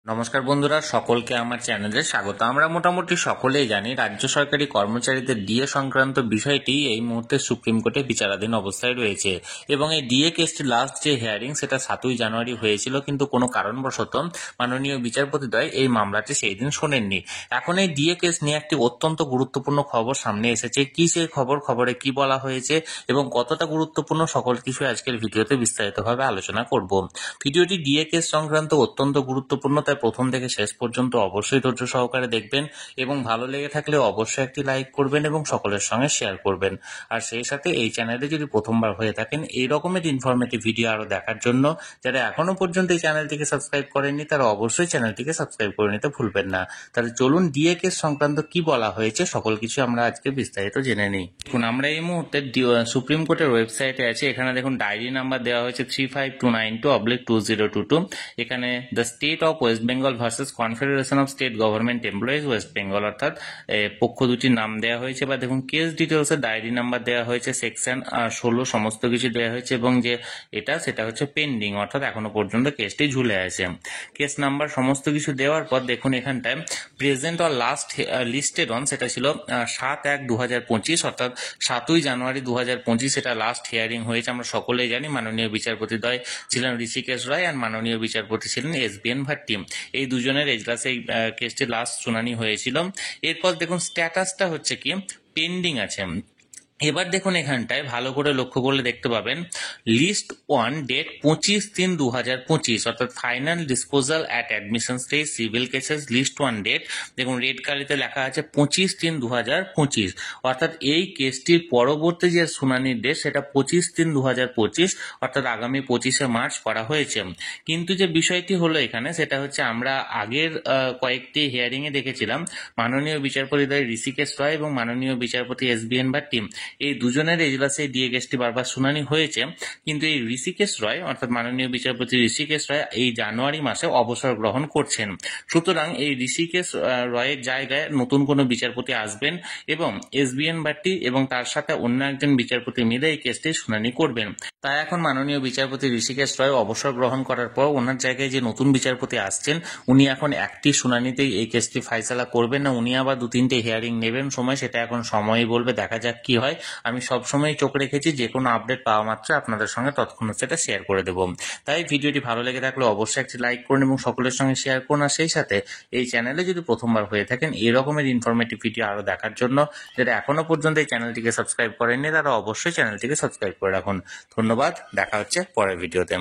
নমস্কার বন্ধুরা, সকলকে আমার চ্যানেলে স্বাগত। আমরা মোটামুটি সকলেই জানি রাজ্য সরকারি কর্মচারীদের ডিএ সংক্রান্ত বিষয়টি এই মুহূর্তে সুপ্রিম কোর্টে বিচারাধীন অবস্থায় রয়েছে এবং এই ডিএ কেসটি লাস্ট যে হিয়ারিং সেটা 7ই জানুয়ারি হয়েছিল, কিন্তু কোনো কারণবশত মাননীয় বিচারপতিদ্বয় এই মামলাটি সেই দিন শোনেননি। এখন এই ডিএ কেস নিয়ে একটি অত্যন্ত গুরুত্বপূর্ণ খবর সামনে এসেছে। কি সেই খবরে কি বলা হয়েছে এবং কতটা গুরুত্বপূর্ণ, সকল কিছু আজকের ভিডিওতে বিস্তারিতভাবে আলোচনা করব। ভিডিওটি ডিএ কেস সংক্রান্ত অত্যন্ত গুরুত্বপূর্ণ, তাই প্রথম থেকে শেষ পর্যন্ত অবশ্যই ধৈর্য সহকারে দেখবেন এবং ভালো লেগে থাকলে অবশ্যই একটি লাইক করবেন এবং সকলের সঙ্গে শেয়ার করবেন। আর সেই সাথে এই চ্যানেলে যদি প্রথমবার হয়ে থাকেন এই রকমের ইনফরমেটিভ ভিডিও আরো দেখার জন্য যারা এখনো পর্যন্ত এই চ্যানেলটিকে সাবস্ক্রাইব করেননি তারা অবশ্যই চ্যানেলটিকে সাবস্ক্রাইব করে নিতে ভুলবেন না। তাহলে চলুন ডিএ কেস সংক্রান্ত কি বলা হয়েছে সকল কিছু আমরা আজকে বিস্তারিত জেনে নিই। দেখুন, আমরা এই মুহূর্তে সুপ্রিম কোর্টের ওয়েবসাইটে আছে। এখানে দেখুন ডায়েরি নাম্বার দেওয়া হয়েছে 35292/2022। এখানে the state of West Bengal versus confederation of state government employees West Bengal, অর্থাৎ পক্ষ দুটির নাম দেওয়া হয়েছে। বা দেখুন কেস ডিটেলস এর ডায়েরি নাম্বার দেওয়া হয়েছে, সেকশন 16 সমস্ত কিছু দেওয়া হয়েছে এবং যে সেটা হচ্ছে পেন্ডিং, অর্থাৎ এখনো পর্যন্ত কেসটি ঝুলে আছে। কেস নাম্বার সমস্ত কিছু দেওয়ার পর দেখুন এখানটায় present or last listed on, সেটা ছিল 7/1/2025, অর্থাৎ 7ই জানুয়ারি 2025 এটা লাস্ট হিয়ারিং হয়েছে। আমরা সকলেই জানি মাননীয় বিচারপতিদ্বয় ছিলেন ঋষিকেশ রায় আর মাননীয় বিচারপতি ছিলেন SBN ভাট্টি। এই দুজনের এজলাসে এই কেসটি লাস্ট শুনানি হয়েছিল। এরপর দেখুন স্ট্যাটাসটা হচ্ছে কি পেন্ডিং আছে। এবার দেখুন এখানটায় ভালো করে লক্ষ্য করলে দেখতে পাবেন লিস্ট 1 ডেট 25/3/2025, অর্থাৎ final disposal at admission stage civil cases list 1 date. দেখুন রেড কালিতে লেখা আছে 25/3/2025, অর্থাৎ এই কেসটির পরবর্তী যে শুনানির ডেট সেটা 25/3/2025, অর্থাৎ আগামী 25শে মার্চ করা হয়েছে। কিন্তু যে বিষয়টি হলো এখানে সেটা হচ্ছে আমরা আগের কয়েকটি হিয়ারিং এ দেখেছিলাম মাননীয় বিচারপতি ঋষিকেশ রায় এবং মাননীয় বিচারপতি SBN ভাট্টি এই দুজনের এজলাসে ডিএ কেসটি বারবার শুনানি হয়েছে, কিন্তু এই ঋষিকেশ রায় অর্থাৎ মাননীয় বিচারপতি ঋষিকেশ রায় এই জানুয়ারি মাসে অবসর গ্রহণ করছেন। সুতরাং এই ঋষিকেশ রায়ের জায়গায় নতুন কোনো বিচারপতি আসবেন এবং SBN ভাট্টি এবং তার সাথে অন্য একজন বিচারপতি মিলে এই কেসটি শুনানি করবেন। তাই এখন মাননীয় বিচারপতি ঋষিকেশ রায় অবসর গ্রহণ করার পর ওনার জায়গায় যে নতুন বিচারপতি আসছেন উনি এখন একটি শুনানিতেই এই কেসটি ফাইসালা করবেন না, উনি আবার 2-3টে হিয়ারিং নেবেন সময়, সেটা এখন সময়ই বলবে, দেখা যাক কি হয়। আমি সবসময় চোখ রেখেছি, যে কোনো আপডেট পাওয়া মাত্র আপনাদের সঙ্গে তৎক্ষণাৎ সেটা শেয়ার করে দেবো। তাই ভিডিওটি ভালো লেগে থাকলে অবশ্যই একটি লাইক করুন এবং সকলের সঙ্গে শেয়ার করুন। আর সেই সাথে এই চ্যানেলে যদি প্রথমবার হয়ে থাকেন এই রকমের ইনফরমেটিভ ভিডিও আরো দেখার জন্য যারা এখনো পর্যন্ত এই চ্যানেলটিকে সাবস্ক্রাইব করেননি তারা অবশ্যই চ্যানেলটিকে সাবস্ক্রাইব করে রাখুন। ধন্যবাদ, দেখা হচ্ছে পরের ভিডিওতে।